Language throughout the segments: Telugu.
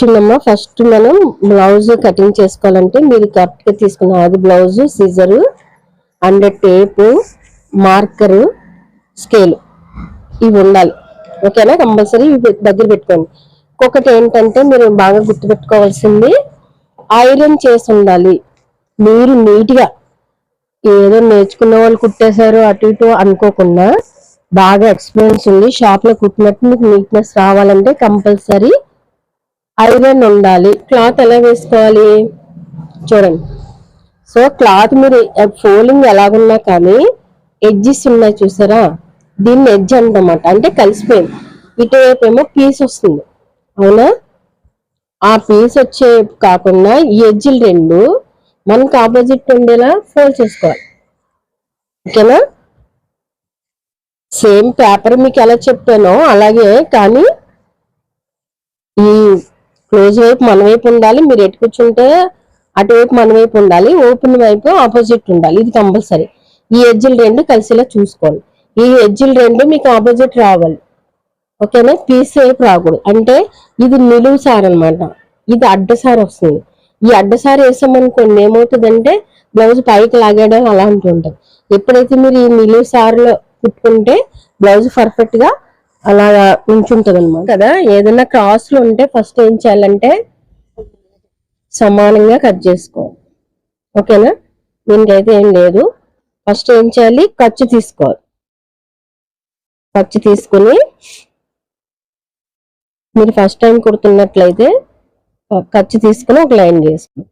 చూడమ్మా, ఫస్ట్ మనం బ్లౌజ్ కటింగ్ చేసుకోవాలంటే మీరు కరెక్ట్ గా తీసుకున్న అది blouse, scissor and tape, marker, scale ఇవి ఉండాలి. ఓకేనా? కంపల్సరీ ఇవి దగ్గర పెట్టుకోండి. ఇంకొకటి ఏంటంటే మీరు బాగా గుర్తుపెట్టుకోవాల్సింది ఐరన్ చేసి ఉండాలి. మీరు నీట్గా ఏదో నేర్చుకున్న వాళ్ళు కుట్టేశారు అటు ఇటు అనుకోకుండా బాగా ఎక్స్పీరియన్స్ ఉంది, షాప్ లో కుట్టినట్టు మీకు నీట్నెస్ రావాలంటే కంపల్సరీ ఐరన్ ఉండాలి. క్లాత్ ఎలా వేసుకోవాలి చూడండి. సో క్లాత్ మీరు ఫోల్డింగ్ ఎలాగున్నా కానీ ఎడ్జెస్ ఉన్నాయి చూసారా, దీన్ని ఎడ్జ్ అంటమాట. అంటే కలిసిపోయింది. ఇటువైపు ఏమో పీస్ వస్తుంది, అవునా? ఆ పీస్ వచ్చే కాకుండా ఈ ఎడ్జిలు రెండు మనకు ఆపోజిట్ ఉండేలా ఫోల్డ్ చేసుకోవాలి. ఓకేనా? సేమ్ పేపర్ మీకు ఎలా చెప్పానో అలాగే, కానీ ఈ క్లోజ్ వైపు మన వైపు ఉండాలి, మీరు ఎటు కూర్చుంటే అటువైపు మన వైపు ఉండాలి, ఓపెన్ వైపు ఆపోజిట్ ఉండాలి. ఇది కంపల్సరీ. ఈ ఎడ్జిలు రెండు కలిసిలా చూసుకోండి. ఈ ఎడ్జిలు రెండు మీకు ఆపోజిట్ రావాలి. ఓకేనా? పీస్ వైపు రాకూడదు. అంటే ఇది నిలువు సార్ అనమాట, ఇది అడ్డసారి వస్తుంది. ఈ అడ్డసారి వేసామనుకోండి ఏమవుతుందంటే బ్లౌజ్ పైకి లాగేయడం అలాంటి ఉంటుంది. ఎప్పుడైతే మీరు ఈ నిలువు సారులో కుట్టుకుంటే బ్లౌజ్ పర్ఫెక్ట్ గా అలాగా ఉంచుంటది అనమాట కదా. ఏదైనా క్రాస్లు ఉంటే ఫస్ట్ ఏం చేయాలంటే సమానంగా కట్ చేసుకోవాలి. ఓకేనా? దీనికైతే ఏం లేదు. ఫస్ట్ ఏం చేయాలి, ఖర్చు తీసుకోవాలి. ఖర్చు తీసుకుని మీరు ఫస్ట్ టైం కుడుతున్నట్లయితే ఖర్చు తీసుకుని ఒక లైన్ చేసుకోండి.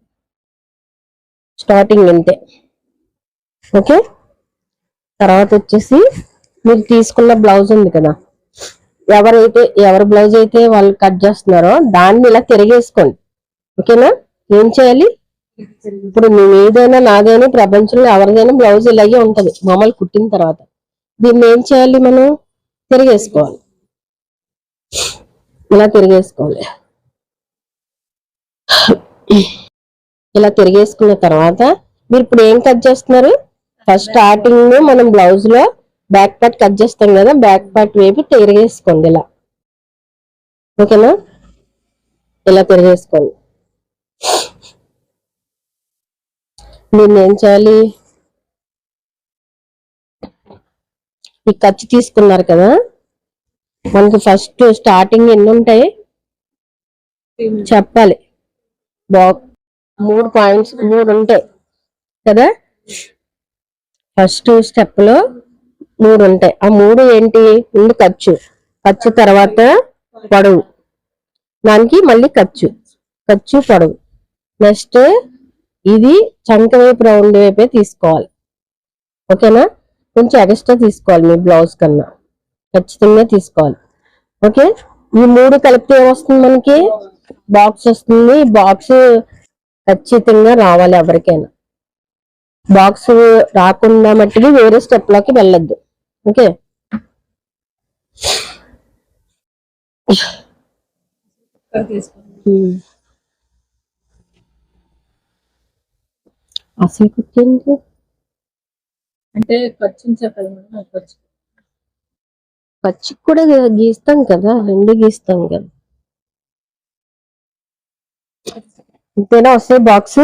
స్టార్టింగ్ అంతే. ఓకే? తర్వాత వచ్చేసి మీరు తీసుకున్న బ్లౌజ్ ఉంది కదా, ఎవరి బ్లౌజ్ అయితే వాళ్ళు కట్ చేస్తున్నారో దాన్ని ఇలా తిరిగేసుకోండి. ఓకేనా? ఏం చేయాలి, ఇప్పుడు మీదైనా నాదైనా ప్రపంచంలో ఎవరిదైనా బ్లౌజ్ ఇలాగే ఉంటది మామూలు కుట్టిన తర్వాత. దీన్ని ఏం చేయాలి, మనం తిరిగేసుకోవాలి. ఇలా తిరిగేసుకోవాలి. ఇలా తిరిగేసుకున్న తర్వాత మీరు ఇప్పుడు ఏం కట్ చేస్తున్నారు, ఫస్ట్ స్టార్టింగ్ మనం బ్లౌజ్ లో బ్యాక్ పార్ట్ కట్ చేస్తాం కదా, బ్యాక్ పార్ట్ వైపు తిరిగేసుకోండి ఇలా. ఓకేనా? ఇలా తిరిగేసుకోండి. దీన్ని ఏం చేయాలి, ఈ ఖర్చు తీసుకున్నారు కదా, మనకి ఫస్ట్ స్టార్టింగ్ ఎన్ని ఉంటాయి చెప్పాలి. 3 పాయింట్స్ 3 ఉంటాయి కదా. ఫస్ట్ స్టెప్ లో 3 ఉంటాయి. ఆ 3 ఏంటి, ముందు ఖర్చు, ఖర్చు తర్వాత పొడవు, దానికి మళ్ళీ ఖర్చు, ఖర్చు పొడవు. నెక్స్ట్ ఇది చంక వైపు రౌండ్ వైపే తీసుకోవాలి. ఓకేనా? కొంచెం ఎక్స్ట్రా తీసుకోవాలి మీ బ్లౌజ్ కన్నా, ఖచ్చితంగా తీసుకోవాలి. ఓకే? ఈ 3 కలిపితే ఏమొస్తుంది, మనకి బాక్స్ వస్తుంది. బాక్స్ ఖచ్చితంగా రావాలి. ఎవరికైనా బాక్స్ రాకుండా మట్టికి వేరే స్టెప్ లోకి వెళ్ళొద్దు. ఓకే? అసలు కుట్టేంటి అంటే ఖర్చు చెప్పాలి. ఖర్చు కూడా గీస్తాం కదా, 2 గీస్తాం కదా. ఇంతేనా వస్తాయి బాక్స్?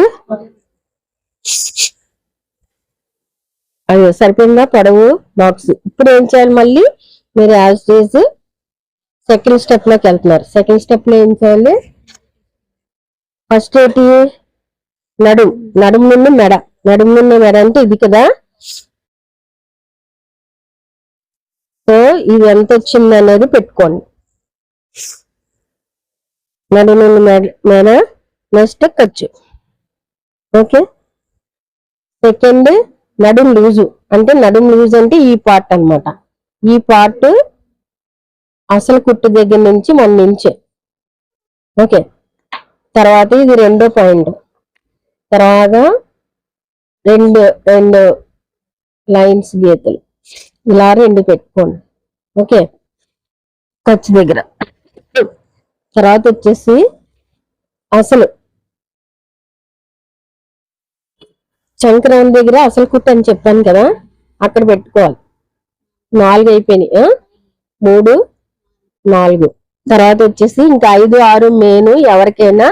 అయ్యో సరిపోయిందా పొడవు బాక్స్? ఇప్పుడు ఏం చేయాలి, మళ్ళీ మీరు యాజ్ డేస్ సెకండ్ స్టెప్ లోకి వెళ్తున్నారు. సెకండ్ స్టెప్ లో ఏం చేయాలి, ఫస్ట్ ఏంటి, నడుము నుండి మెడ. నడుము నుండి మెడ అంటే ఇది కదా. సో ఇది ఎంత వచ్చింది అనేది పెట్టుకోండి. నడుము నుండి మెడ. నెక్స్ట్ ఖర్చు. ఓకే? సెకండ్ నడుము లూజు. అంటే నడుము లూజ్ అంటే ఈ పార్ట్ అన్నమాట. ఈ పార్ట్ అసలు కుట్టు దగ్గర నుంచి 1 ఇంచ్. ఓకే? తర్వాత ఇది 2వ పాయింట్. తర్వాత రెండు లైన్స్ గీతలు ఇలా 2 పెట్టుకోండి. ఓకే? ఖర్చు దగ్గర. తర్వాత వచ్చేసి అసలు చంక్రౌండ్ దగ్గర అసలు కుట్టు అని చెప్పాను కదా, అక్కడ పెట్టుకోవాలి. 4 అయిపోయినాయి. 3, 4 తర్వాత వచ్చేసి ఇంకా 5-6 మెయిన్ ఎవరికైనా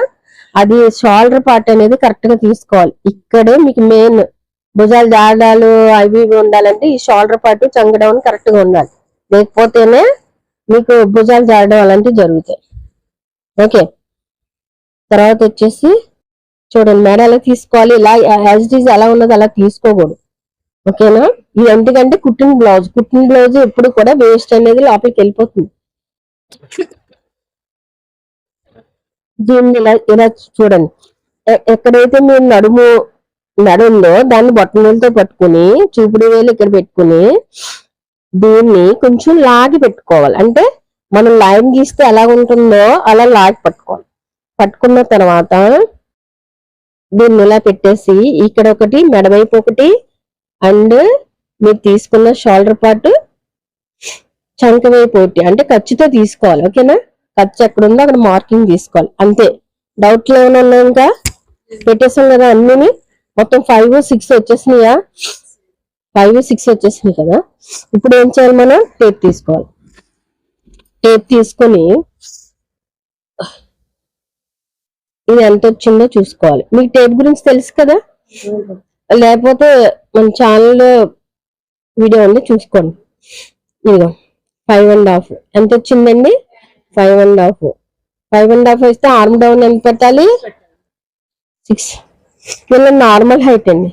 అది షోల్డర్ పార్ట్ అనేది కరెక్ట్ గా తీసుకోవాలి. ఇక్కడే మీకు మెయిన్ భుజాలు జాడాలు అవి ఇవి ఉండాలంటే ఈ షోల్డర్ పార్ట్ చంగడం కరెక్ట్ గా ఉండాలి. లేకపోతేనే మీకు భుజాలు జాడడం అలాంటివి జరుగుతాయి. ఓకే, తర్వాత వచ్చేసి చూడండి మెడ ఎలా తీసుకోవాలి. ఇలా యాజ్ ఇట్ ఈజ్ ఎలా ఉన్నది అలా తీసుకోకూడదు. ఓకేనా, ఇది ఎందుకంటే కుట్టిన బ్లౌజ్ ఎప్పుడు కూడా వేస్ట్ అనేది లోపలికి వెళ్ళిపోతుంది. దీన్ని ఇలా చూడండి. ఎక్కడైతే మీరు నడుము ఉందో దాన్ని బొట్టనవేలుతో పట్టుకుని చూపుడు వేలు ఇక్కడ పెట్టుకుని దీన్ని కొంచెం లాగి పెట్టుకోవాలి. అంటే మనం లైన్ గీస్తే ఎలా ఉంటుందో అలా లాగి పట్టుకోవాలి. పట్టుకున్న తర్వాత దీన్ని ఇలా పెట్టేసి ఇక్కడ ఒకటి మెడవైపు ఒకటి అండ్ మీరు తీసుకున్న షోల్డర్ పార్ట్ చంక వైపు ఒకటి అంటే ఖర్చుతో తీసుకోవాలి. ఓకేనా, ఖర్చు ఎక్కడ ఉందో అక్కడ మార్కింగ్ తీసుకోవాలి. అంతే, డౌట్లు ఏమైనా ఉన్నాయి? ఇంకా పెట్టేసాం కదా అన్ని, మొత్తం 5-6 వచ్చేసినాయా? 5-6 వచ్చేసినాయి కదా. ఇప్పుడు ఏం చేయాలి, మనం టేప్ తీసుకోవాలి. టేప్ తీసుకొని ఇది ఎంత వచ్చిందో చూసుకోవాలి. మీకు టేప్ గురించి తెలుసు కదా, లేకపోతే మన ఛానల్లో వీడియో ఉంది చూసుకోండి. ఇదిగో 5.5 ఎంత వచ్చిందండి? 5.5. 5.5 వస్తే ఆర్మ్ డౌన్ ఎంత పెట్టాలి? 6. వీళ్ళ నార్మల్ హైట్ అండి.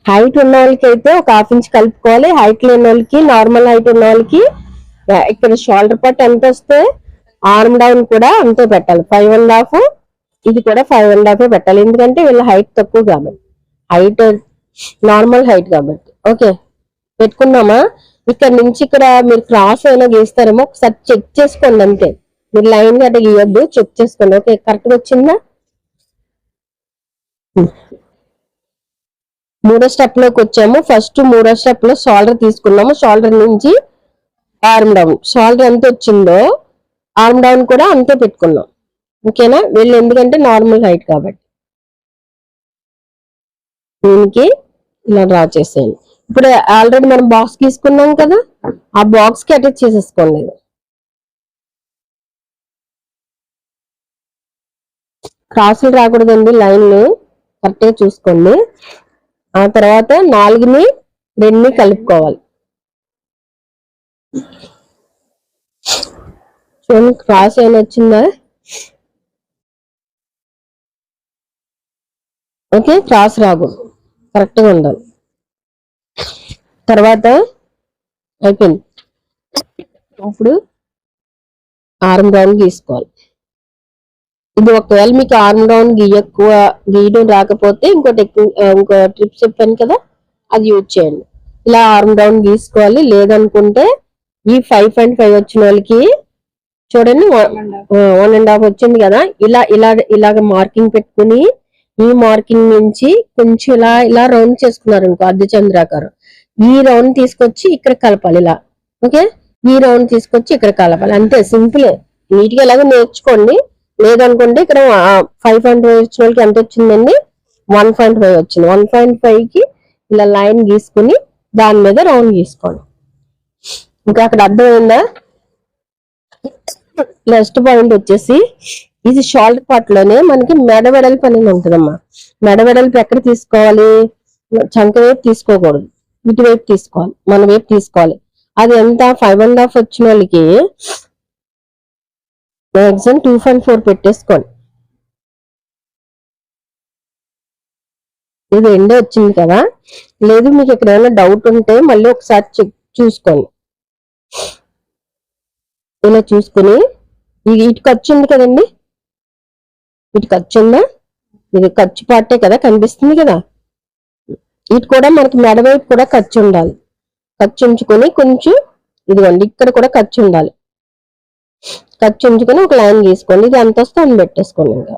హైట్ ఉన్న వాళ్ళకి అయితే ఒక 1/2 ఇంచ్ కలుపుకోవాలి. హైట్ లేని వాళ్ళకి, నార్మల్ హైట్ ఉన్న వాళ్ళకి ఇక్కడ షోల్డర్ పార్ట్ ఎంత వస్తే ఆర్మ్ డౌన్ కూడా అంతే పెట్టాలి. 5.5, ఇది కూడా 5.5 పెట్టాలి. ఎందుకంటే వీళ్ళ హైట్ తక్కువ కాబట్టి, హైట్ నార్మల్ హైట్ కాబట్టి. ఓకే, పెట్టుకున్నామా? ఇక్కడ నుంచి ఇక్కడ మీరు క్రాస్ అయినా గీస్తారేమో ఒకసారి చెక్ చేసుకోండి. అంతే, మీరు లైన్ గట్ట గీయొద్దు, చెక్ చేసుకోండి. ఓకే, కరెక్ట్ గా వచ్చిందా? మూడో స్టెప్ లోకి వచ్చాము. ఫస్ట్ మూడో స్టెప్ లో షోల్డర్ తీసుకున్నాము. షోల్డర్ నుంచి ఆర్మ్ డౌన్, షోల్డర్ ఎంత వచ్చిందో ఆర్మ్ డౌన్ కూడా అంతే పెట్టుకున్నాం. ఓకేనా, వీళ్ళు ఎందుకంటే నార్మల్ హైట్ కాబట్టి దీనికి ఇలా డ్రా చేసేయండి. ఇప్పుడు ఆల్రెడీ మనం బాక్స్ తీసుకున్నాం కదా, ఆ బాక్స్ కి అటాచ్ చేసేసుకోండి. క్రాసులు రాకూడదండి, లైన్లు కరెక్ట్ గా చూసుకోండి. ఆ తర్వాత 4ని 2ని కలుపుకోవాలి. చూడండి క్రాస్ అయినా వచ్చిందా? ఓకే, క్రాస్ రాకూడదు, కరెక్ట్ గా ఉండాలి. తర్వాత అయిపోయింది. ఇప్పుడు ఆర్మ్ డౌన్ గీసుకోవాలి. ఇది ఒకవేళ మీకు ఆర్మ్ డౌన్ గీయడం రాకపోతే ఇంకో ట్రిప్ చెప్పాను కదా, అది యూజ్ చేయండి. ఇలా ఆర్మ్ డౌన్ గీసుకోవాలి. లేదనుకుంటే ఈ 5.5 వచ్చిన వాళ్ళకి చూడండి 1.5 వచ్చింది కదా, ఇలాగ మార్కింగ్ పెట్టుకుని ఈ మార్కింగ్ నుంచి కొంచెం ఇలా రౌండ్ చేసుకున్నారు అనుకో అర్ధచంద్రాకారం. ఈ రౌండ్ తీసుకొచ్చి ఇక్కడ కలపాలి ఇలా. ఓకే, ఈ రౌండ్ తీసుకొచ్చి ఇక్కడ కలపాలి. అంతే, సింపులే. నీట్ గా ఎలాగో నేర్చుకోండి. లేదనుకుంటే ఇక్కడ 5.5 వచ్చిన వాళ్ళకి ఎంత వచ్చిందండి? 1.5 వచ్చింది. 1.5 కి ఇలా లైన్ గీసుకుని దాని మీద రౌండ్ గీసుకోండి. ఇంకా అక్కడ అర్థమైందా? నెక్స్ట్ పాయింట్ వచ్చేసి ఇది షోల్డర్ పార్ట్ లోనే మనకి మెడ వెడల్పు అనేది ఉంటుందమ్మా. మెడ వెడల్పు ఎక్కడ తీసుకోవాలి? చంక వైపు తీసుకోకూడదు, ఇటువైపు తీసుకోవాలి, మన వైపు తీసుకోవాలి. అది ఎంత? 5.5 వచ్చిన వాళ్ళకి మ్యాక్సిమం 2.4 పెట్టేసుకోండి. ఇది 2 వచ్చింది కదా. లేదు మీకు ఇక్కడ ఏమైనా డౌట్ ఉంటే మళ్ళీ ఒకసారి చూసుకోండి. ఇలా చూసుకుని ఇటు ఖర్చు ఉంది కదండి, ఇటు ఖర్చు ఉందా? ఇది ఖర్చు పార్టే కదా, కనిపిస్తుంది కదా. ఇటు కూడా మనకి మెడవైపు కూడా ఖర్చు ఉండాలి. ఖర్చు ఉంచుకొని కొంచెం ఇదిగోండి ఇక్కడ కూడా ఖర్చు ఉండాలి. ఖర్చు ఉంచుకొని ఒక లైన్ గీసుకోండి. ఇది ఎంత వస్తే అని పెట్టేసుకోండి. ఇంకా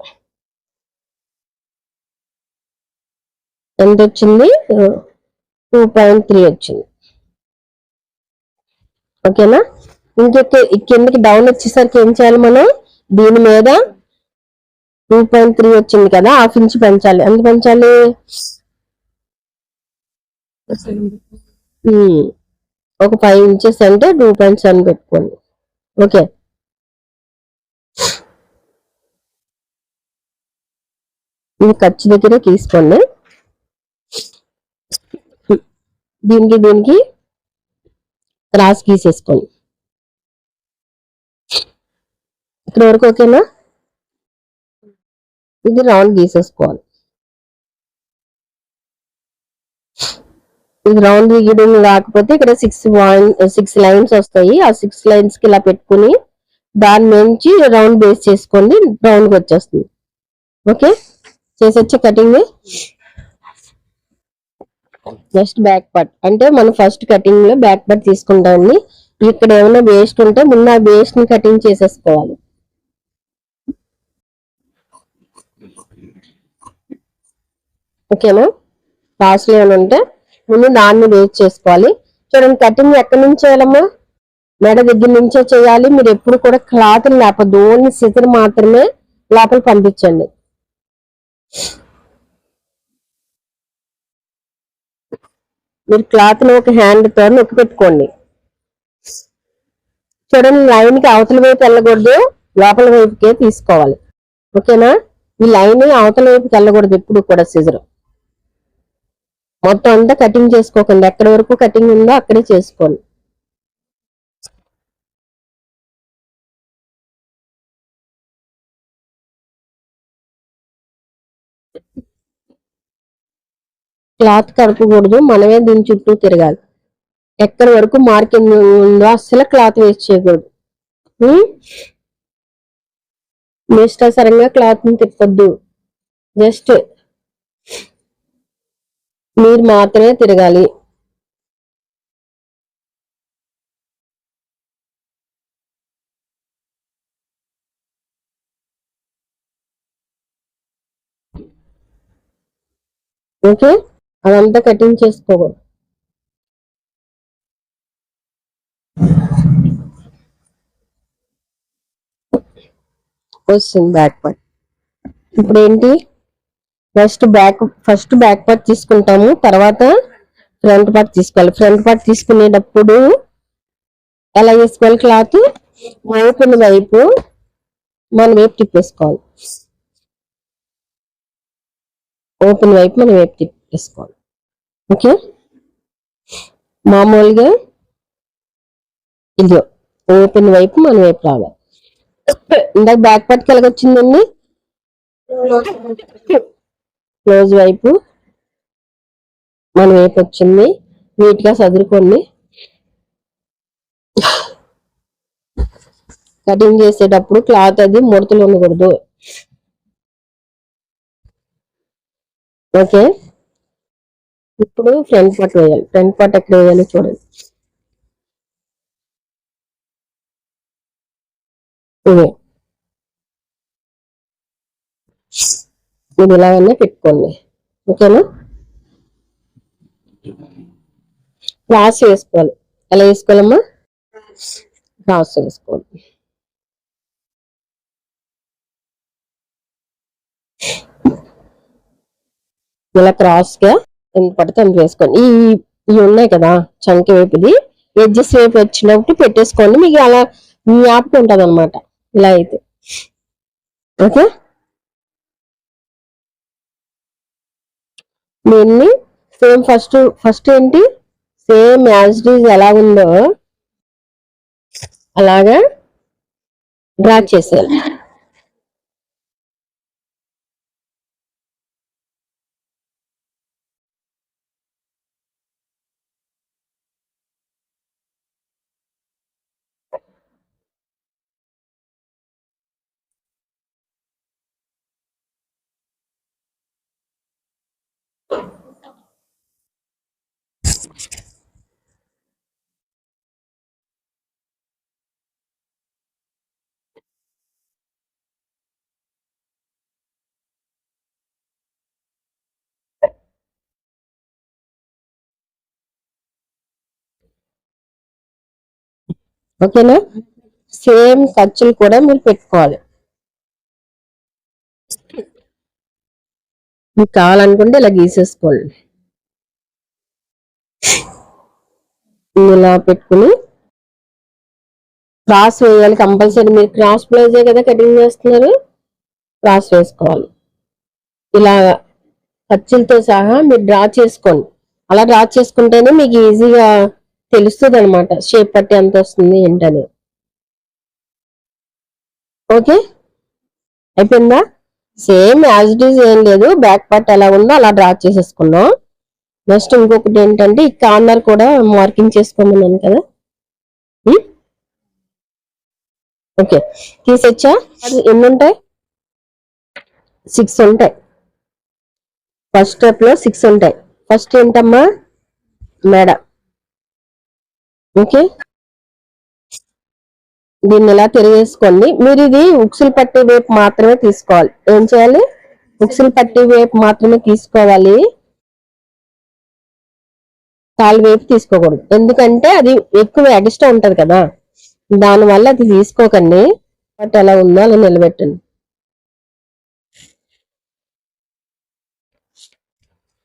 ఎంత వచ్చింది? 2.3 వచ్చింది. ఓకేనా, కిందకి డౌన్ వచ్చేసరికి ఏం చేయాలి మనం? దీని మీద 2.3 వచ్చింది కదా, 1/2 ఇంచ్ పెంచాలి. ఎంత పెంచాలి? ఒక 5 ఇంచెస్ అంటే 2.7 పెట్టుకోండి. ఓకే, ఇది ఖర్చు దగ్గర తీసుకోండి. దీనికి దీనికి క్రాస్ గీసేసుకోండి. ఇక్కడ వరకు ఓకేనా? ఇది రౌండ్ గీసేసుకోవాలి. ఇది రౌండ్ గీయడం రాకపోతే ఇక్కడ 6 లైన్స్ వస్తాయి. ఆ 6 లైన్స్ కి ఇలా పెట్టుకుని దాని నుంచి రౌండ్ బేస్ చేసుకోండి, రౌండ్ గా వచ్చేస్తుంది. ఓకే, చేసొచ్చే కటింగ్. నెక్స్ట్ బ్యాక్ పార్ట్, అంటే మనం ఫస్ట్ కటింగ్ లో బ్యాక్ పార్ట్ తీసుకుంటామండి. ఇక్కడ ఏమైనా వేస్ట్ ఉంటే ముందు ఆ వేస్ట్ ని కటింగ్ చేసేసుకోవాలి. ఓకేనా? లాస్ట్ లో ఏమైనా ఉంటే ముందు దాన్ని వేస్ట్ చేసుకోవాలి. చూడండి, కటింగ్ ఎక్కడి నుంచి చేయాలమ్మా? మెడ దగ్గర నుంచే చేయాలి. మీరు ఎప్పుడు కూడా క్లాత్ లేకపోతే ఓన్లీ సిజర్ మాత్రమే లోపల పంపించండి. మీరు క్లాత్ ని ఒక హ్యాండ్ తో నొక్కి పెట్టుకోండి. చూడండి, లైన్ కి అవతల వైపు వెళ్ళకూడదు, లోపల వైపుకే తీసుకోవాలి. ఓకేనా? ఈ లైన్ అవతల వైపుకి వెళ్ళకూడదు ఎప్పుడు కూడా. సిజర్ మొత్తం అంతా కటింగ్ చేసుకోకండి, ఎక్కడి వరకు కటింగ్ ఉందో అక్కడే చేసుకోండి. క్లాత్ కడపకూడదు, మనమే దీని చుట్టూ తిరగాలి. ఎక్కడి వరకు మార్కింగ్ ఉందో అస్సలు క్లాత్ వేస్ట్ చేయకూడదు. ఇష్టాసరంగా క్లాత్ ని తిప్పొద్దు, జస్ట్ మీరు మాత్రమే తిరగాలి. ఓకే, అదంతా కటింగ్ చేసుకోకూడదు. వస్తుంది బ్యాక్ పార్ట్. ఇప్పుడు ఏంటి, ఫస్ట్ బ్యాక్ పార్ట్ తీసుకుంటాము, తర్వాత ఫ్రంట్ పార్ట్ తీసుకోవాలి. ఫ్రంట్ పార్ట్ తీసుకునేటప్పుడు ఎలా చేసుకోవాలి? క్లాత్ ఓపెన్ వైపు మన వైపు తిప్పేసుకోవాలి. ఓపెన్ వైపు మన వైపు తిప్పేసుకోవాలి. ఓకే, మామూలుగా ఇదిగో ఓపెన్ వైపు మన వైపు రావాలి. ఇందాక బ్యాక్ పార్ట్కి ఎలాగొచ్చిందండి? క్లోజ్ వైపు మన వైపు వచ్చింది. నీట్ గా సదురుకోండి. కటింగ్ చేసేటప్పుడు క్లాత్ అది ముడతలు ఉండకూడదు. ఓకే, ఇప్పుడు ఫ్రంట్ పార్ట్ వేయాలి. ఫ్రంట్ పార్ట్ ఎక్కడ వేయాలో చూడండి. ఇది ఇలాగనే పెట్టుకోండి. ఓకేనా? క్రాస్ వేసుకోవాలి. ఎలా వేసుకోవాలమ్మా? క్రాస్ వేసుకోవాలి. ఇలా క్రాస్ గా ఎంత పడితే అంత వేసుకోండి. ఇవి ఉన్నాయి కదా చంక వైపు, ఇది ఎడ్జెస్ వైపు వచ్చినప్పుడు పెట్టేసుకోండి. మీకు అలా జ్ఞాపకం ఉంటది అనమాట ఇలా అయితే. ఓకే, దీన్ని సేమ్ ఫస్ట్ ఏంటి, సేమ్ యాజ్ ఇట్ ఈజ్ ఎలా ఉందో అలాగా డ్రా చేసేయాలి. ఓకేనా? సేమ్ ఖర్చులు కూడా మీరు పెట్టుకోవాలి. మీకు కావాలనుకుంటే ఇలా గీసేసుకోండి. ఇలా పెట్టుకుని క్రాస్ వేయాలి కంపల్సరీ. మీరు క్రాస్ బ్లౌజే కదా కటింగ్ చేస్తున్నారు, క్రాస్ వేసుకోవాలి. ఇలా ఖర్చులతో సహా మీరు డ్రా చేసుకోండి. అలా డ్రా చేసుకుంటేనే మీకు ఈజీగా తెలుస్తుంది అనమాట షేప్ పట్టి ఎంత వస్తుంది ఏంటని. ఓకే, అయిపోయిందా? సేమ్ యాజ్ ఇట్ ఈజ్, ఏం లేదు. బ్యాక్ పార్ట్ ఎలా ఉందో అలా డ్రా చేసేసుకున్నాం. నెక్స్ట్ ఇంకొకటి ఏంటంటే ఈ కార్నర్ కూడా మార్కింగ్ చేసుకోమన్నాను కదా. ఓకే, తీసొచ్చా? ఎన్ని ఉంటాయి? 6 ఉంటాయి. ఫస్ట్ స్టెప్ లో 6 ఉంటాయి. ఫస్ట్ ఏంటమ్మా? మెడ. ఓకే, దీన్ని ఇలా తిరిగేసుకోండి. మీరు ఇది ఉక్సులు పట్టే వైపు మాత్రమే తీసుకోవాలి. ఏం చేయాలి? ఉక్సులు పట్టే వైపు మాత్రమే తీసుకోవాలి, కాలు వైపు తీసుకోకూడదు. ఎందుకంటే అది ఎక్కువ ఎక్స్ట్రా ఉంటది కదా, దానివల్ల అది తీసుకోకండి. బట్ ఎలా ఉందో అలా నిలబెట్టండి.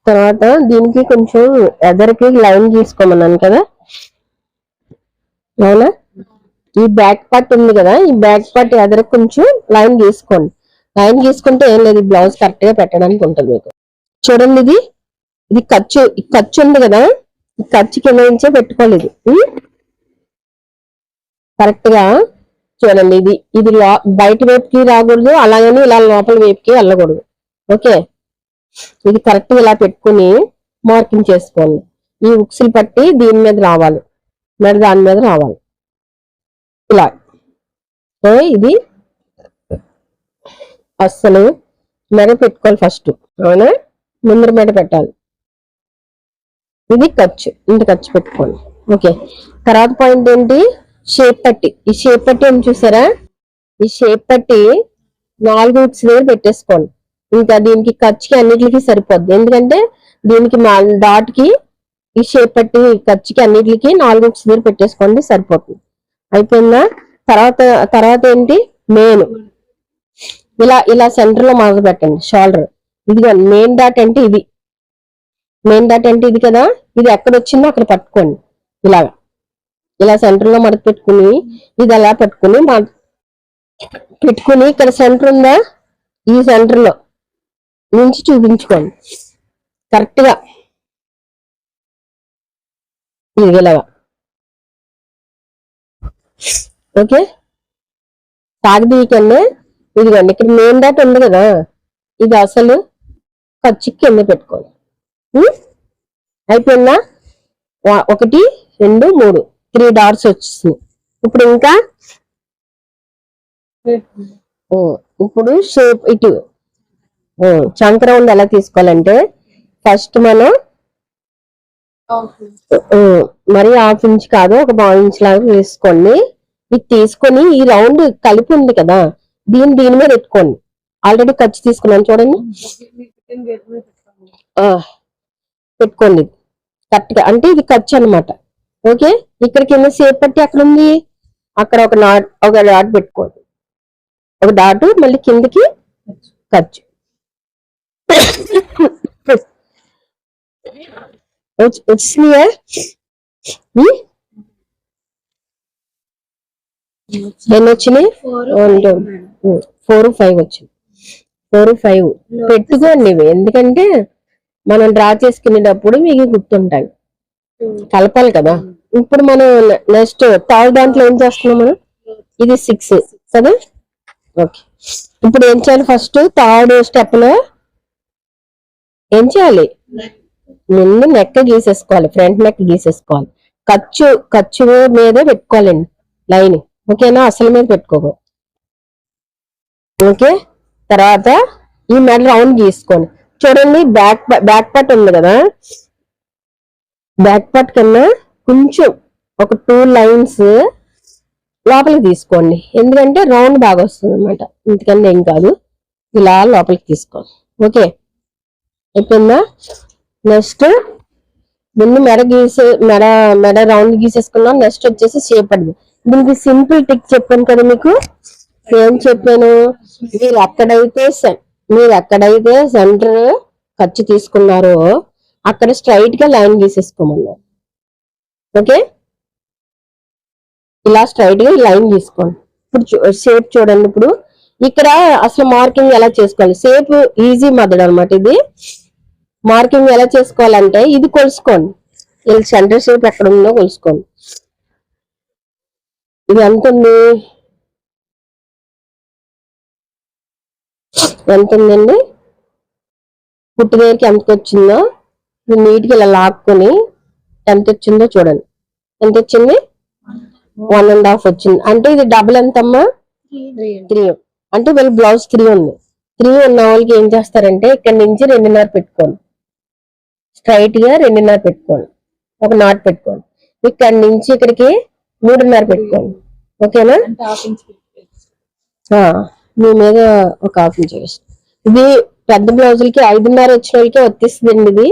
తర్వాత దీనికి కొంచెం ఎదరికి లైన్ గీసుకోమన్నాను కదా, అవునా? ఈ బ్యాక్ పార్ట్ ఉంది కదా, ఈ బ్యాక్ పార్ట్ ఎదరికి కొంచెం లైన్ గీసుకోండి. లైన్ గీసుకుంటే ఏం లేదు, బ్లౌజ్ కరెక్ట్ గా పెట్టడానికి ఉంటుంది మీకు. చూడండి, ఇది ఖర్చు ఉంది కదా, ఈ ఖర్చు కింద నుంచే పెట్టుకోవాలి. ఇది కరెక్ట్ గా చూడండి. ఇది బయట వైపుకి రాకూడదు, అలాగని ఇలా లోపల వైపుకి వెళ్ళకూడదు. ఓకే, ఇది కరెక్ట్ గా ఇలా పెట్టుకుని మార్కింగ్ చేసుకోండి. ఈ ఉక్సులు పట్టి దీని మీద రావాలి, మరి దాని మీద రావాలి ఇలా. ఇది అస్సలు మెడ పెట్టుకోవాలి ఫస్ట్, అవునా? ముందర మెడ పెట్టాలి. ఇది ఖర్చు, ఇంత ఖర్చు పెట్టుకోండి. ఓకే, తర్వాత పాయింట్ ఏంటి? షేప్ పట్టి. ఈ షేప్ పట్టి ఏం చూసారా? ఈ షేప్ పట్టి 4 ఉక్స్ దగ్గర పెట్టేసుకోండి. ఇంకా దీనికి ఖర్చుకి అన్నిటికి సరిపోద్ది. ఎందుకంటే దీనికి డాట్ కి ఈ షేప్ పట్టి ఖర్చుకి అన్నిటికి 4 ఉక్స్ దగ్గర పెట్టేసుకోండి, సరిపోతుంది. అయిపోయిందా? తర్వాత ఏంటి? మెయిన్. ఇలా సెంటర్ లో మొదలు పెట్టండి. షోల్డర్ ఇదిగో మెయిన్ డాట్ అంటే ఇది. మెయిన్ డాట్ అంటే ఇది కదా, ఇది ఎక్కడ వచ్చిందో అక్కడ పట్టుకోండి. ఇలా సెంటర్ లో మడత పెట్టుకుని ఇది అలా పెట్టుకుని ఇక్కడ సెంటర్ ఉందా, ఈ సెంటర్ లో నుంచి చూపించుకోండి కరెక్ట్ గా. ఇది ఇలాగా. ఓకే, సాగదీయకండి. ఇదిగోండి, ఇక్కడ మెయిన్ డాట్ ఉంది కదా, ఇది అసలు ఖర్చు కింద పెట్టుకోండి. అయిపోయిందా? 1 2 3 3 డాట్స్ వచ్చేసింది. ఇప్పుడు ఇంకా ఇప్పుడు షేప్ ఇటు చంక్రౌండ్ ఎలా తీసుకోవాలంటే ఫస్ట్ మనం మరి 1/2 ఇంచ్ కాదు, ఒక 1/2 ఇంచ్ లాగా తీసుకోండి. ఇది తీసుకొని ఈ రౌండ్ కలిపి ఉంది కదా, దీని మీద పెట్టుకోండి. ఆల్రెడీ ఖర్చు తీసుకున్నాను చూడండి, పెట్టుకోండి కరెక్ట్ గా. అంటే ఇది ఖర్చు అనమాట. ఓకే, ఇక్కడ కింద షేప్ పట్టి అక్కడ ఉంది, అక్కడ ఒక డాట్ పెట్టుకోండి. ఒక డాట్ మళ్ళీ కిందకి ఖర్చు. వచ్చినాయా? ఎన్ని వచ్చినాయి? 4 5 వచ్చింది. 4 5 పెట్టుకోండి ఇవి, ఎందుకంటే మనం డ్రా చేసుకునేటప్పుడు మీకు గుర్తుంటాయి. కలపాలి కదా. ఇప్పుడు మనం నెక్స్ట్ థర్డ్ దాంట్లో ఏం చేస్తున్నాం మనం? ఇది 6 కదా. ఓకే, ఇప్పుడు ఏం చేయాలి? ఫస్ట్ థర్డ్ స్టెప్ లో ఏం చేయాలి? ముందు నెక్ గీసేసుకోవాలి, ఫ్రంట్ నెక్ గీసేసుకోవాలి. ఖర్చు మీద పెట్టుకోవాలండి లైన్. ఓకేనా? అసలు మీద పెట్టుకోకూడదు. ఓకే, తర్వాత ఈ మెడ రౌండ్ గీసుకోండి. చూడండి, బ్యాక్ పార్ట్ ఉంది కదా, బ్యాక్ పార్ట్ కన్నా కొంచెం ఒక 2 లైన్స్ లోపలికి తీసుకోండి. ఎందుకంటే రౌండ్ బాగా వస్తుంది అనమాట, ఇంతకన్నా ఏం కాదు. ఇలా లోపలికి తీసుకోండి. ఓకే, అయిపోయిందా? నెక్స్ట్ ముందు మెడ రౌండ్ గీసేసుకున్నాం. నెక్స్ట్ వచ్చేసి షేప్ పడింది. దీనికి సింపుల్ టిక్ చెప్పాను కదా మీకు. ఏం చెప్పాను? మీరు ఎక్కడైతే సెంటర్ ఖర్చు తీసుకున్నారో అక్కడ స్ట్రైట్ గా లైన్ గీసేసుకోమన్నారు. ఓకే, ఇలా స్ట్రైట్ గా లైన్ గీసుకోండి. ఇప్పుడు షేప్ చూడండి. ఇప్పుడు ఇక్కడ అసలు మార్కింగ్ ఎలా చేసుకోవాలి, షేప్ ఈజీ మెథడ్ అనమాట ఇది. మార్కింగ్ ఎలా చేసుకోవాలంటే ఇది కొలుసుకోండి, ఇలా సెంటర్ షేప్ ఎక్కడ ఉందో కొలుసుకోండి. ఇది ఎంత ఉంది, ఎంత ఉందండి, పుట్టు దగ్గరికి ఎంత వచ్చిందో ఇది నీట్ గా ఇలా లాక్కుని ఎంత వచ్చిందో చూడండి. ఎంత వచ్చింది, 1.5 వచ్చింది. అంటే ఇది డబుల్ ఎంతమ్మా, 3. అంటే వీళ్ళ బ్లౌజ్ 3 ఉంది. 3 ఉన్న వాళ్ళకి ఏం చేస్తారంటే ఇక్కడ నుంచి 2.5 పెట్టుకోండి, స్ట్రైట్ గా 2.5 పెట్టుకోండి, ఒక నాట్ పెట్టుకోండి. ఇక్కడ నుంచి ఇక్కడికి 3.5 పెట్టుకోండి. ఓకేనా, అంటే హాఫ్ ఇంచ్ మీ మీద ఒక హాఫ్ ఇంచ్ వేసి. ఇది పెద్ద బ్లౌజులకి 5.5 వచ్చిన వాళ్ళకి వర్తిస్తుందండి ఇది.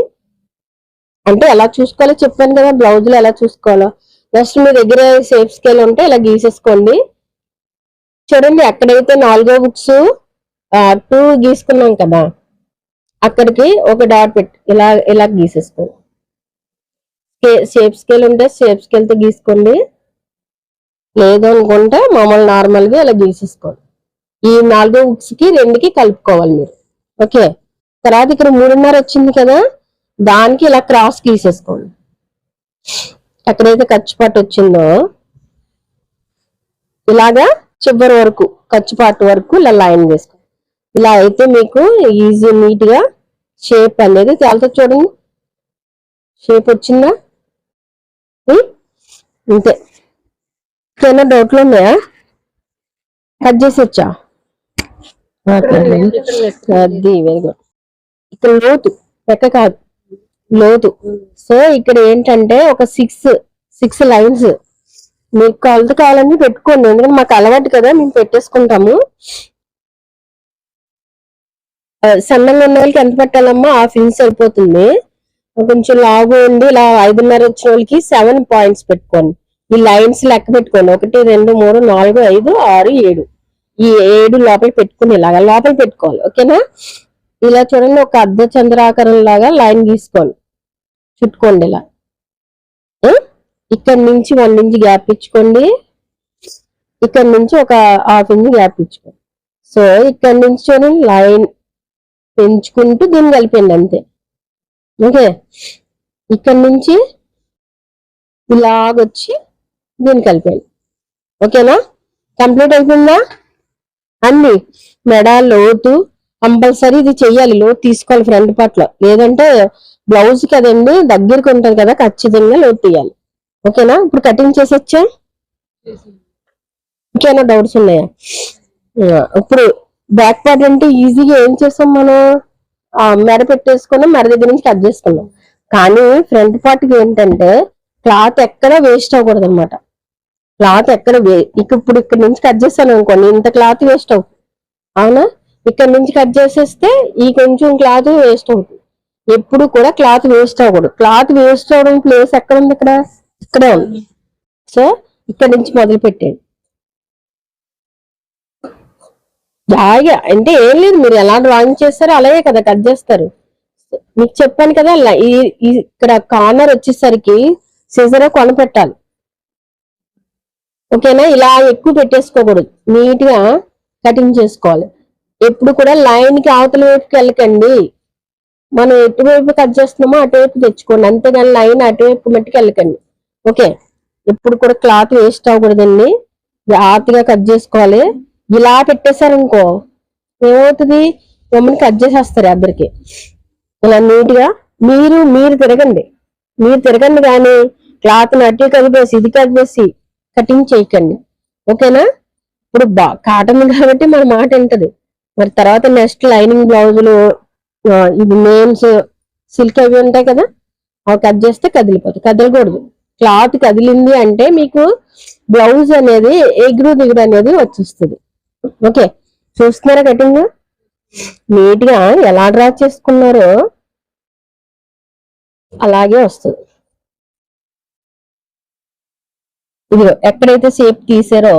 అంటే ఎలా చూసుకోవాలో చెప్పాను కదా, బ్లౌజులు ఎలా చూసుకోవాలో. నెక్స్ట్ మీ దగ్గర షేప్ స్కేల్ ఉంటే ఇలా గీసేసుకోండి. చూడండి, ఎక్కడైతే 4వ బుక్స్ 2 గీసుకున్నాం కదా, అక్కడికి ఒక డాట్ పెట్టి ఇలా ఇలా గీసేసుకోండి. షేప్ స్కేల్ ఉంటే షేప్ స్కేల్ తో గీసుకోండి, లేదు అనుకుంటే మామూలు నార్మల్ గా ఇలా గీసేసుకోండి. ఈ 4 బుక్స్ కి 2కి కలుపుకోవాలి మీరు. ఓకే, తర్వాత ఇక్కడ 3.5 వచ్చింది కదా, దానికి ఇలా క్రాస్ గీసేసుకోండి. ఎక్కడైతే ఖర్చుపాటు వచ్చిందో ఇలాగా చివరి వరకు ఖర్చుపాటు వరకు ఇలా లైన్ వేసుకోండి. ఇలా అయితే మీకు ఈజీ నీట్ గా షేప్ అనేది చాలా. చూడండి, షేప్ వచ్చిందా, అంతే. ఏమైనా డౌట్లు ఉన్నాయా, కట్ చేసి వచ్చా అది వెరీ గుడ్. ఇక్కడ లోతు ఎక్క కాదు, లోతు. సో ఇక్కడ ఏంటంటే ఒక 6 లైన్స్ మీకు కొలత కావాలని పెట్టుకోండి, ఎందుకంటే మాకు అలవాటు కదా, మేము పెట్టేసుకుంటాము. సన్నంగా ఉన్న వాళ్ళకి ఎంత పెట్టాలమ్మా, హాఫ్ ఇంచ్ సరిపోతుంది. కొంచెం లాగు ఉండి ఇలా 5.5 వచ్చిన వాళ్ళకి 7 పాయింట్స్ పెట్టుకోండి. ఈ లైన్స్ లెక్క పెట్టుకోండి, 1 2 3 4 5 6 7. ఈ 7 లోపల పెట్టుకుని ఇలాగా లోపల పెట్టుకోవాలి. ఓకేనా, ఇలా చూడండి, ఒక అర్ధ చంద్రాకారం లాగా లైన్ గీసుకోండి, చుట్టుకోండి ఇలా. ఇక్కడ నుంచి 1 ఇంచ్ గ్యాప్ ఇచ్చుకోండి, ఇక్కడ నుంచి ఒక హాఫ్ ఇంచ్ గ్యాప్ ఇచ్చుకోండి. సో ఇక్కడ నుంచి చూడండి లైన్ పెంచుకుంటూ దీన్ని కలిపండి అంతే. ఓకే, ఇక్కడ నుంచి ఇలాగొచ్చి దీన్ని కలిపండి. ఓకేనా, కంప్లీట్ అయిపోయిందా అన్ని. మెడ లోతు కంపల్సరీ ఇది చెయ్యాలి, లోతు తీసుకోవాలి ఫ్రంట్ పార్ట్ లో, లేదంటే బ్లౌజ్ కదండి దగ్గరికి ఉంటది కదా, ఖచ్చితంగా లోతు తీయాలి. ఓకేనా, ఇప్పుడు కటింగ్ చేసొచ్చా, ఇంకేమైనా డౌట్స్ ఉన్నాయా? ఇప్పుడు బ్యాక్ పార్ట్ అంటే ఈజీగా ఏం చేస్తాం మనం, మెడ పెట్టేసుకున్నాం, మెడ దగ్గర నుంచి కట్ చేసుకున్నాం. కానీ ఫ్రంట్ పార్ట్ కి ఏంటంటే క్లాత్ ఎక్కడ వేస్ట్ అవ్వకూడదు అనమాట. క్లాత్ ఎక్కడ ఇప్పుడు ఇక్కడ నుంచి కట్ చేస్తాను అనుకోండి, ఇంత క్లాత్ వేస్ట్ అవుతుంది. అవునా, ఇక్కడ నుంచి కట్ చేసేస్తే ఈ కొంచెం క్లాత్ వేస్ట్ అవుతుంది. ఎప్పుడు కూడా క్లాత్ వేస్ట్ అవ్వకూడదు. క్లాత్ వేస్ట్ అవ్వడం ప్లేస్ ఎక్కడ ఉంది, ఇక్కడే ఉంది. సో ఇక్కడ నుంచి మొదలు పెట్టండి. జాగా అంటే ఏం లేదు, మీరు ఎలా డ్రాయింగ్ చేస్తారో అలాగే కదా కట్ చేస్తారు. మీకు చెప్పాను కదా, ఇక్కడ కార్నర్ వచ్చేసరికి సిజర్ కొన పెట్టాలి. ఓకేనా, ఇలా ఎక్కువ పెట్టేసుకోకూడదు, నీట్ గా కటింగ్ చేసుకోవాలి. ఎప్పుడు కూడా లైన్ కి అవతల వైపుకి వెళ్ళకండి, మనం ఎటువైపు కట్ చేస్తున్నామో అటువైపు తెచ్చుకోండి, అంతేగాని లైన్ అటువైపు మట్టుకు వెళ్ళకండి. ఓకే, ఎప్పుడు కూడా క్లాత్ వేస్ట్ అవ్వకూడదండి, జాగ్రత్తగా కట్ చేసుకోవాలి. ఇలా పెట్టేశారనుకో ఏమవుతుంది, మమ్మల్ని కట్ చేసేస్తారు అద్దరికి. ఇలా నీట్ గా మీరు తిరగండి కానీ క్లాత్ అటు కదిపేసి ఇది కదిపేసి కటింగ్ చేయకండి. ఓకేనా, ఇప్పుడు కాటన్ కాబట్టి మన మాట ఉంటది. మరి తర్వాత నెక్స్ట్ లైనింగ్ బ్లౌజులు, ఇది మెయిన్స్ సిల్క్ అవి ఉంటాయి కదా, అవి కట్ చేస్తే కదిలిపోతాయి. కదలకూడదు, క్లాత్ కదిలింది అంటే మీకు బ్లౌజ్ అనేది ఎగురు దిగుడు అనేది వచ్చేస్తుంది. ఓకే, చూస్తున్నారా కటింగ్ నీట్ గా ఎలా డ్రా చేసుకున్నారో అలాగే వస్తుంది. ఇది ఎక్కడైతే షేప్ తీసారో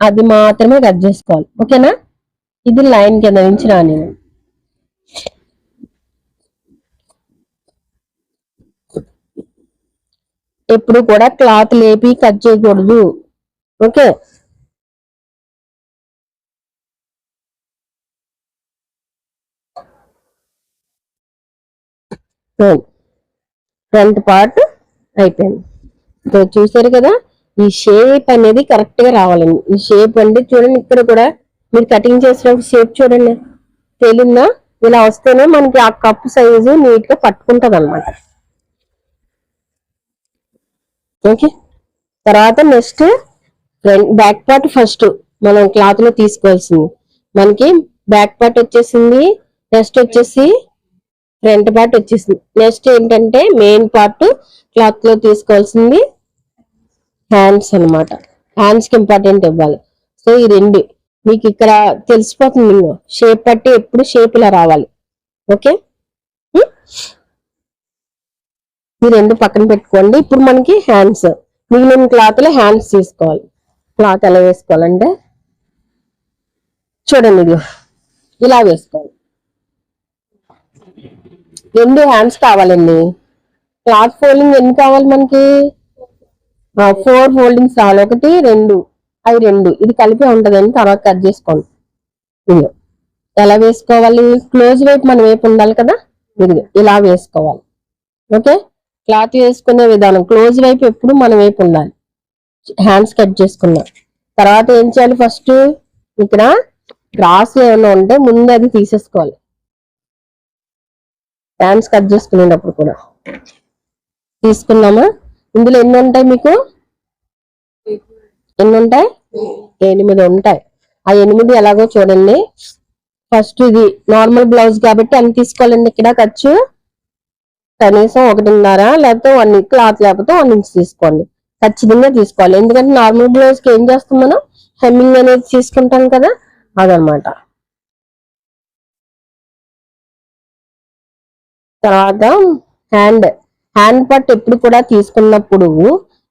అది మాత్రమే కట్ చేసుకోవాలి. ఓకేనా, ఇది లైన్ కింద నుంచి రాని. ఎప్పుడు కూడా క్లాత్ లేపి కట్ చేయకూడదు. ఓకే, ఫ్రంట్ పార్ట్ అయిపోయింది. చూసారు కదా, ఈ షేప్ అనేది కరెక్ట్ గా రావాలండి. ఈ షేప్ అంటే చూడండి, ఇక్కడ కూడా మీరు కటింగ్ చేసినప్పుడు షేప్ చూడండి, తేలిందా? ఇలా వస్తేనే మనకి ఆ కప్ సైజు నీట్ గా పట్టుకుంటది అనమాట. ఓకే, తర్వాత నెక్స్ట్ బ్యాక్ పార్ట్ ఫస్ట్ మనం క్లాత్ లో తీసుకోవాల్సింది. మనకి బ్యాక్ పార్ట్ వచ్చేసింది, నెక్స్ట్ వచ్చేసి ఫ్రంట్ పార్ట్ వచ్చేసింది. నెక్స్ట్ ఏంటంటే మెయిన్ పార్ట్ క్లాత్ లో తీసుకోవాల్సింది హ్యాండ్స్ అన్నమాట. హ్యాండ్స్ కి ఇంపార్టెంట్ ఇవ్వాలి. సో ఈ రెండు మీకు ఇక్కడ తెలిసిపోతుంది. షేప్ పట్టి ఎప్పుడు షేప్ ఇలా రావాలి. ఓకే, ఈ రెండు పక్కన పెట్టుకోండి. ఇప్పుడు మనకి హ్యాండ్స్, మిగిలిన క్లాత్ లో హ్యాండ్స్ తీసుకోవాలి. క్లాత్ ఎలా వేసుకోవాలంటే చూడండి, ఇది ఇలా వేసుకోవాలి. రెండు హ్యాండ్స్ కావాలండి. క్లాత్ ఫోల్డింగ్ ఎన్ని కావాలి మనకి? 4 ఫోల్డింగ్స్ కావాలి. 1 2 అవి 2 ఇది కలిపి ఉంటదని తర్వాత కట్ చేసుకోండి. ఇది ఎలా వేసుకోవాలి? క్లోజ్ వైపు మన వైపు ఉండాలి కదా, ఇది ఇలా వేసుకోవాలి. ఓకే, క్లాత్ వేసుకునే విధానం క్లోజ్ వైపు ఎప్పుడు మన వైపు ఉండాలి. హ్యాండ్స్ కట్ చేసుకున్నాం తర్వాత ఏం చేయాలి? ఫస్ట్ ఇక్కడ క్రాస్ ఏమైనా ఉంటే ముందు అది తీసేసుకోవాలి. హ్యాండ్స్ కట్ చేసుకునేటప్పుడు కూడా తీసుకున్నామా? ఇందులో ఎన్ని ఉంటాయి మీకు? ఎన్ని ఉంటాయి? 8 ఉంటాయి. ఆ 8 ఎలాగో చూడండి. ఫస్ట్ ఇది నార్మల్ బ్లౌజ్ కాబట్టి అని తీసుకోవాలండి. ఇక్కడ ఖర్చు కనీసం 1.5 లేకపోతే 1 క్లాత్ లేకపోతే 1 ఇంచ్ తీసుకోండి. ఖచ్చితంగా తీసుకోవాలి. ఎందుకంటే నార్మల్ బ్లౌజ్ కి ఏం చేస్తాం మనం? హెమ్మింగ్ అనేది తీసుకుంటాం కదా, అదనమాట. తర్వాత హ్యాండ్ పార్ట్ ఎప్పుడు కూడా తీసుకున్నప్పుడు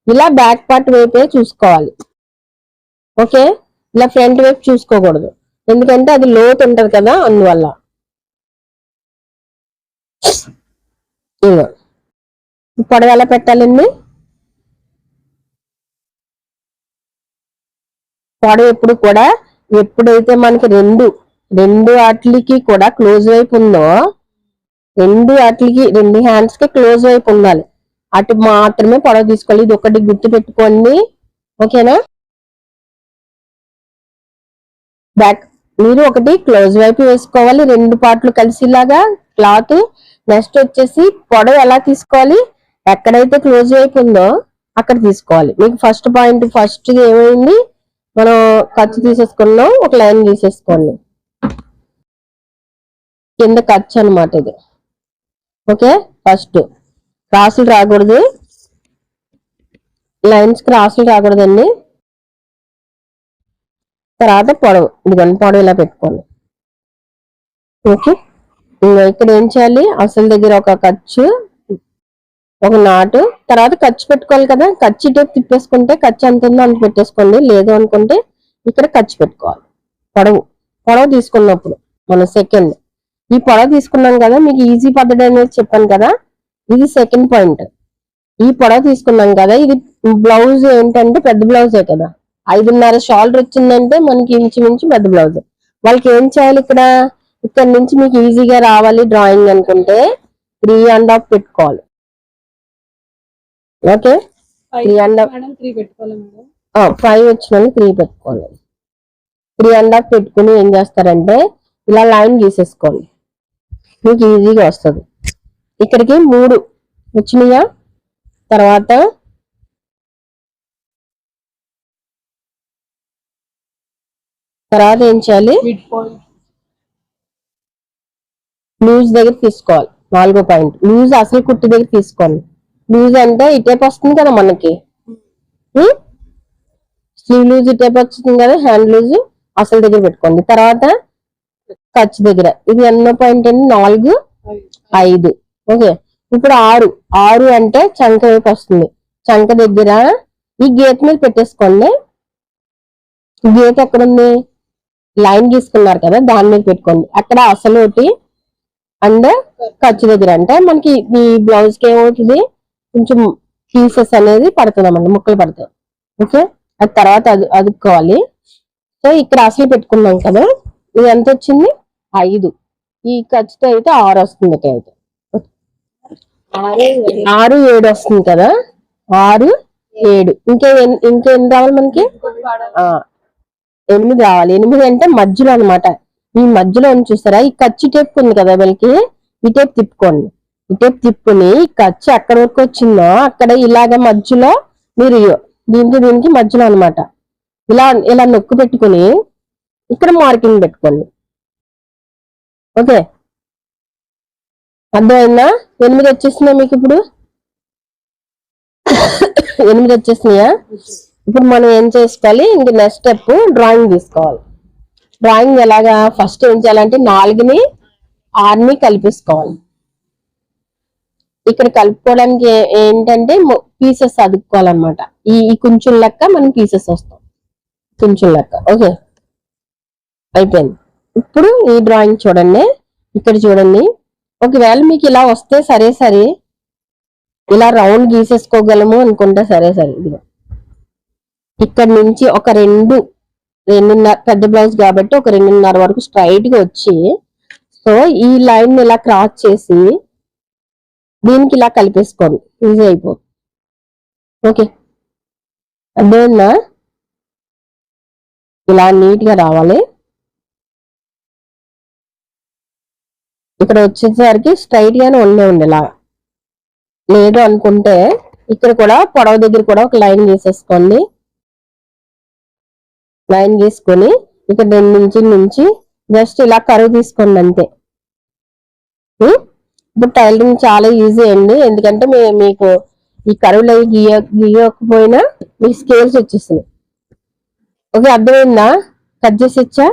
ఇలా బ్యాక్ పార్ట్ వైపే చూసుకోవాలి. ఓకే, ఇలా ఫ్రంట్ వైపు చూసుకోకూడదు, ఎందుకంటే అది లోతు ఉంటది కదా, అందువల్ల. పొడవ ఎలా పెట్టాలండి? పొడవ ఎప్పుడు కూడా ఎప్పుడైతే మనకి రెండు వాటికి కూడా క్లోజ్ వైపు ఉందో, రెండు హ్యాండ్స్ కి క్లోజ్ వైపు ఉండాలి. అటు మాత్రమే పొడవ తీసుకోవాలి. ఇది ఒకటి గుర్తు పెట్టుకోండి. ఓకేనా? బ్యాక్ మీరు ఒకటి క్లోజ్ వైపు వేసుకోవాలి, 2 పార్ట్లు కలిసిలాగా క్లాత్. నెక్స్ట్ వచ్చేసి పొడవ ఎలా తీసుకోవాలి? ఎక్కడైతే క్లోజ్ వైపు ఉందో అక్కడ తీసుకోవాలి. మీకు ఫస్ట్ పాయింట్ ఫస్ట్ ఏమైంది? మనం ఖర్చు తీసేసుకున్నాం, ఒక లైన్ తీసేసుకోండి. కింద ఖర్చు అనమాట ఇది. ఓకే, ఫస్ట్ క్రాసులు రాకూడదు, లైన్స్ క్రాసులు రాకూడదండి. తర్వాత పొడవు, ఇదిగోండి పొడవు ఇలా పెట్టుకోండి. ఓకే, ఇక్కడ ఏం చేయాలి? అసలు దగ్గర ఒక ఖర్చు, ఒక నాటు, తర్వాత ఖర్చు పెట్టుకోవాలి కదా. ఖర్చు ఇటు తిప్పేసుకుంటే ఖర్చు ఎంత ఉందో అంత పెట్టేసుకోండి. లేదు అనుకుంటే ఇక్కడ ఖర్చు పెట్టుకోవాలి. పొడవు తీసుకున్నప్పుడు మనం సెకండ్ ఈ పొడవు తీసుకున్నాం కదా, మీకు ఈజీ పద్ధతి అనేది చెప్పాను కదా, ఇది సెకండ్ పాయింట్. ఈ పొడవు తీసుకున్నాం కదా, ఇది బ్లౌజ్ ఏంటంటే పెద్ద బ్లౌజే కదా, 5.5 షోల్డర్ వచ్చిందంటే మనకి ఇంచుమించు పెద్ద బ్లౌజ్. వాళ్ళకి ఏం చేయాలి? ఇక్కడ నుంచి మీకు ఈజీగా రావాలి డ్రాయింగ్ అనుకుంటే 3.5 పెట్టుకోవాలి. ఓకే, 5 వచ్చిన 3 పెట్టుకోవాలి. 3.5 పెట్టుకుని ఏం చేస్తారంటే ఇలా లైన్ గీసేసుకోండి, మీకు ఈజీగా వస్తుంది. ఇక్కడికి 3 వచ్చినాయా? తర్వాత ఏం చేయాలి? లూజ్ దగ్గర తీసుకోవాలి. 4వ పాయింట్ లూజ్ అసలు కుట్టు దగ్గర తీసుకోండి. లూజ్ అంటే ఇటేపు వస్తుంది కదా మనకి, స్లీవ్ లూజ్ ఇటేపు వస్తుంది కదా, హ్యాండ్ లూజ్ అసలు దగ్గర పెట్టుకోండి. తర్వాత ఖర్చు దగ్గర ఇది ఎన్నో పాయింట్ అండి? 4 5. ఓకే, ఇప్పుడు 6 అంటే చంక వైపు వస్తుంది. చంక దగ్గర ఈ గీత మీద పెట్టేసుకోండి. గీత ఎక్కడుంది? లైన్ గీసుకున్నారు కదా, దాని మీద పెట్టుకోండి. అక్కడ అసలు ఒకటి అండ్ ఖర్చు దగ్గర అంటే మనకి ఈ బ్లౌజ్ కి ఏమవుతుంది? కొంచెం పీసెస్ అనేది పడుతుందన్నమాట, ముక్కలు పడతాయి. ఓకే, అది తర్వాత అదుక్కోవాలి. సో ఇక్కడ అసలు పెట్టుకున్నాం కదా, ఇది ఎంత వచ్చింది 5, ఈ ఖర్చుతో అయితే 6 వస్తుంది. అయితే 6, 7 వస్తుంది కదా, 6, 7 ఇంకేం రావాలి మనకి? 8 రావాలి. 8 అంటే మధ్యలో అనమాట. ఈ మధ్యలో చూస్తారా, ఈ ఖర్చు టేప్ ఉంది కదా వీళ్ళకి, ఈ టేప్ తిప్పుకోండి. ఈ టేప్ తిప్పుని ఈ ఖర్చు ఎక్కడ వరకు వచ్చిందో అక్కడ ఇలాగ మధ్యలో మీరు దీనికి మధ్యలో అనమాట ఇలా నొక్కు పెట్టుకుని ఇక్కడ మార్కింగ్ పెట్టుకోండి. ఓకే, అర్థమైందా? 8 వచ్చేసినాయి మీకు ఇప్పుడు. 8 వచ్చేసినాయా? ఇప్పుడు మనం ఏం చేసుకోవాలి, ఇంక నెక్స్ట్ స్టెప్ డ్రాయింగ్ తీసుకోవాలి. డ్రాయింగ్ ఎలాగా, ఫస్ట్ ఏం చేయాలంటే 4ని 6ని కలిపేసుకోవాలి. ఇక్కడ కలుపుకోవడానికి ఏంటంటే పీసెస్ అదుక్కోవాలన్నమాట. ఈ కొంచెం లెక్క మనం పీసెస్ వస్తాం, కొంచెం లెక్క. ఓకే, అయిపోయింది. ఇప్పుడు ఈ డ్రాయింగ్ చూడండి, ఇక్కడ చూడండి. ఒకవేళ మీకు ఇలా వస్తే సరే ఇలా రౌండ్ గీసేసుకోగలము అనుకుంటే సరే. ఇదిగో ఇక్కడ నుంచి ఒక 2.5 పెద్ద బ్లౌజ్ కాబట్టి ఒక 2.5 వరకు స్ట్రైట్ గా వచ్చి, సో ఈ లైన్ ఇలా క్రాస్ చేసి దీనికి ఇలా కలిపేసుకోండి, ఈజీ అయిపోతుంది. ఓకే, అర్థమైందా? ఇలా నీట్ గా రావాలి. ఇక్కడ వచ్చేసరికి స్ట్రైట్ గానే ఉండే ఇలా. లేదు అనుకుంటే ఇక్కడ కూడా పొడవ దగ్గర కూడా ఒక లైన్ గీసేసుకోండి. లైన్ గీసుకొని ఇక్కడ 2 ఇంచుల నుంచి జస్ట్ ఇలా కరువు తీసుకోండి అంతే. ఇప్పుడు టైలరింగ్ చాలా ఈజీ అండి, ఎందుకంటే మీకు ఈ కరువులు అవి గీయకపోయినా మీకు స్కేల్స్ వచ్చేసినాయి. ఓకే, అర్థమైందా? కట్ చేసి ఇచ్చా.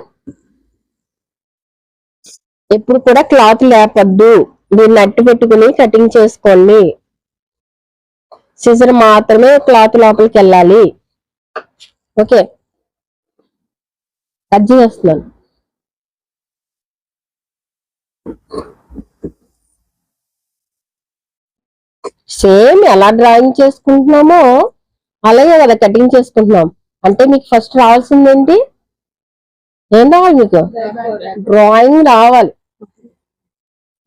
ఎప్పుడు కూడా క్లాత్ లేపద్దు, దీన్ని అట్టు పెట్టుకుని కటింగ్ చేసుకోండి. సిజర్ మాత్రమే క్లాత్ లోపలికి వెళ్ళాలి. ఓకే, కట్ చేస్తున్నాను. సేమ్ ఎలా డ్రాయింగ్ చేసుకుంటున్నామో అలాగే కదా కటింగ్ చేసుకుంటున్నాం. అంటే మీకు ఫస్ట్ రావాల్సింది ఏంటి? ఏం రావాలి మీకు? డ్రాయింగ్ రావాలి.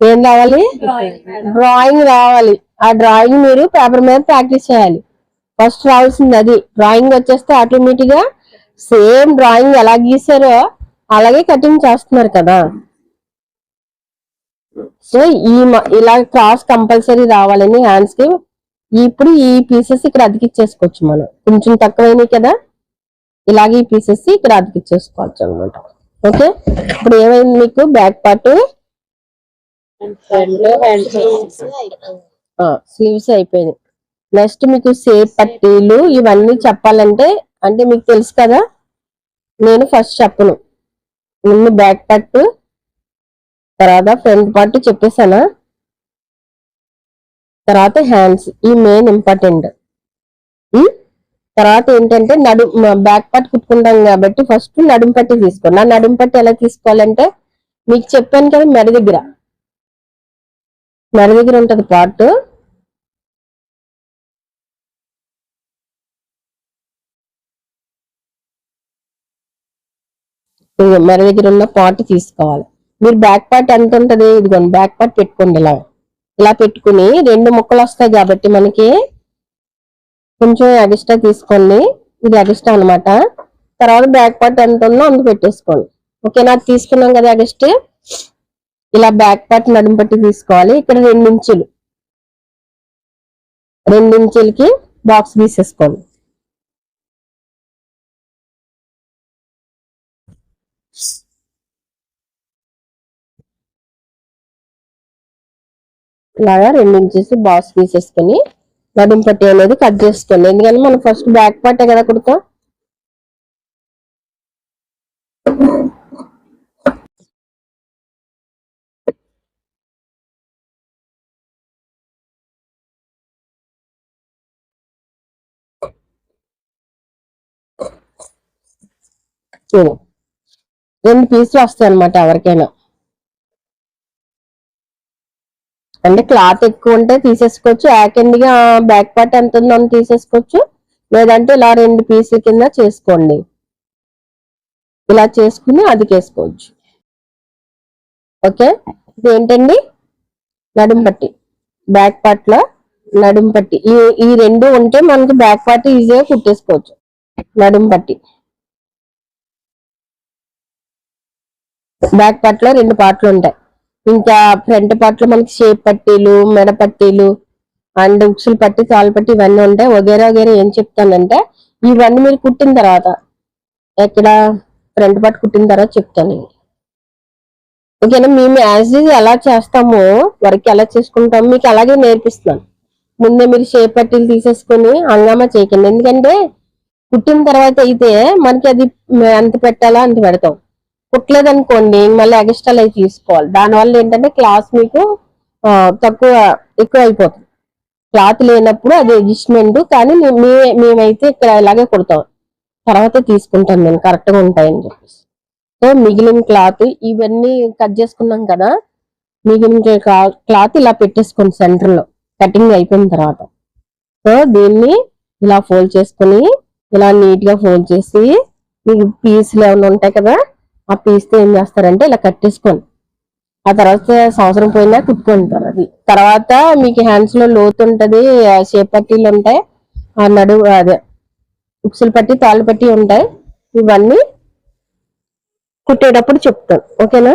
ఏం రావాలి? డ్రాయింగ్ రావాలి. ఆ డ్రాయింగ్ మీరు పేపర్ మీద ప్రాక్టీస్ చేయాలి. ఫస్ట్ రావాల్సింది అది. డ్రాయింగ్ వచ్చేస్తే ఆటోమేటిక్ గా సేమ్ డ్రాయింగ్ ఎలా గీసారో అలాగే కటింగ్ చేస్తున్నారు కదా. సో ఇలా క్రాస్ కంపల్సరీ రావాలని హ్యాండ్స్ కి. ఇప్పుడు ఈ పీసెస్ ఇక్కడ అతికిచ్చేసుకోవచ్చు మనం, కొంచెం తక్కువైనాయి కదా, ఇలాగే ఈ పీసెస్ ఇక్కడ అతికిచ్చేసుకోవచ్చు అనమాట. ఓకే, ఇప్పుడు ఏమైంది మీకు? బ్యాక్ పార్ట్ స్లీవ్స్ అయిపోయింది. నెక్స్ట్ మీకు షేప్ పట్టీలు ఇవన్నీ చెప్పాలంటే అంటే మీకు తెలుసు కదా, నేను ఫస్ట్ చెప్పను. ముందు బ్యాక్ పార్ట్, తర్వాత ఫ్రంట్ పార్ట్ చెప్పేసానా, తర్వాత హ్యాండ్స్, ఈ మెయిన్ ఇంపార్టెంట్. తర్వాత ఏంటంటే బ్యాక్ పార్ట్ కుట్టుకుంటాం కాబట్టి ఫస్ట్ నడుం పట్టి తీసుకోండి. ఆ నడుం పట్టి ఎలా తీసుకోవాలంటే మీకు చెప్పాను కదా, మెడ దగ్గర ఉంటది పార్ట్. మెడ దగ్గర ఉన్న పార్ట్ తీసుకోవాలి. మీరు బ్యాక్ పార్ట్ ఎంత ఉంటది, ఇదిగోండి బ్యాక్ పార్ట్ పెట్టుకోండి. ఇలా పెట్టుకుని 2 ముక్కలు వస్తాయి కాబట్టి మనకి కొంచెం ఎక్స్ట్రా తీసుకోండి. ఇది ఎక్స్ట్రా అనమాట. తర్వాత బ్యాక్ పార్ట్ ఎంత ఉందో అంత పెట్టేసుకోండి. ఓకేనా? తీసుకున్నాం కదా ఎక్స్ట్రా. ఇలా బ్యాక్ పార్ట్ నడుము పట్టి తీసుకోవాలి. ఇక్కడ 2 ఇంచులు, 2 ఇంచులకి బాక్స్ తీసేసుకోండి. ఇలాగా 2 ఇంచెస్ బాక్స్ తీసేసుకొని నడుము పట్టి అనేది కట్ చేసుకోండి. ఎందుకంటే మనం ఫస్ట్ బ్యాక్ పార్టే కదా కుడతాం. చూడు 2 పీసులు వస్తాయి అన్నమాట ఎవరికైనా. అంటే క్లాత్ ఎక్కువ ఉంటే తీసేసుకోవచ్చు, యాకెండ్గా బ్యాక్ పార్ట్ ఎంత ఉందో అని తీసేసుకోవచ్చు, లేదంటే ఇలా 2 పీసుల కింద చేసుకోండి. ఇలా చేసుకుని అదికేసుకోవచ్చు. ఓకే, ఇదేంటండి నడుం పట్టి, బ్యాక్ పార్ట్ లో నడుం పట్టి. ఈ 2 ఉంటే మనకి బ్యాక్ పార్ట్ ఈజీగా కుట్టేసుకోవచ్చు. నడుం పట్టి బ్యాక్ పార్ట్ లో 2 పార్ట్లు ఉంటాయి. ఇంకా ఫ్రంట్ పార్ట్ లో మనకి షేప్ పట్టీలు, మెడ పట్టీలు అండ్ ఉక్సులు పట్టి, కాలు పట్టి ఇవన్నీ ఉంటాయి. వగేరా వగేరా ఏం చెప్తానంటే ఇవన్నీ మీరు కుట్టిన తర్వాత, ఎక్కడ ఫ్రంట్ పార్ట్ కుట్టిన తర్వాత చెప్తాను. ఓకేనా, మేము యాజ్ ఈజ్ ఎలా చేస్తామో, వర్క్ ఎలా చేసుకుంటామో మీకు అలాగే నేర్పిస్తున్నాను. ముందే మీరు షేప్ పట్టీలు తీసేసుకొని హంగామా చేయకండి. ఎందుకంటే కుట్టిన తర్వాత అయితే మనకి అది ఎంత పెట్టాలా అంత పెడతాం. కుట్టలేదనుకోండి మళ్ళీ ఎక్స్ట్రా అవి తీసుకోవాలి. దానివల్ల ఏంటంటే క్లాత్ మీకు ఎక్కువ అయిపోతుంది. క్లాత్ లేనప్పుడు అది అడ్జస్ట్మెంట్. కానీ మేమైతే ఇక్కడ ఇలాగే కుడతాం, తర్వాత తీసుకుంటాను నేను కరెక్ట్ గా ఉంటాయని చెప్పేసి. సో మిగిలిన క్లాత్ ఇవన్నీ కట్ చేసుకున్నాం కదా, మిగిలిన క్లాత్ ఇలా పెట్టేసుకోండి సెంటర్ లో కటింగ్ అయిపోయిన తర్వాత. సో దీన్ని ఇలా ఫోల్డ్ చేసుకుని ఇలా నీట్ గా ఫోల్డ్ చేసి, మీకు పీసులు ఏమైనా ఉంటాయి కదా, ఆ పీస్తో ఏం చేస్తారంటే ఇలా కట్టేసుకోండి. ఆ తర్వాత సంవత్సరం పోయినా కుట్టుకుంటారు. అది తర్వాత మీకు హ్యాండ్స్ లో లోతు ఉంటది, షేప్ పట్టీలు ఉంటాయి, ఆ అదే ఉక్సులు పట్టి, తాళ్ళు పట్టి ఉంటాయి. ఇవన్నీ కుట్టేటప్పుడు చెప్తాను. ఓకేనా.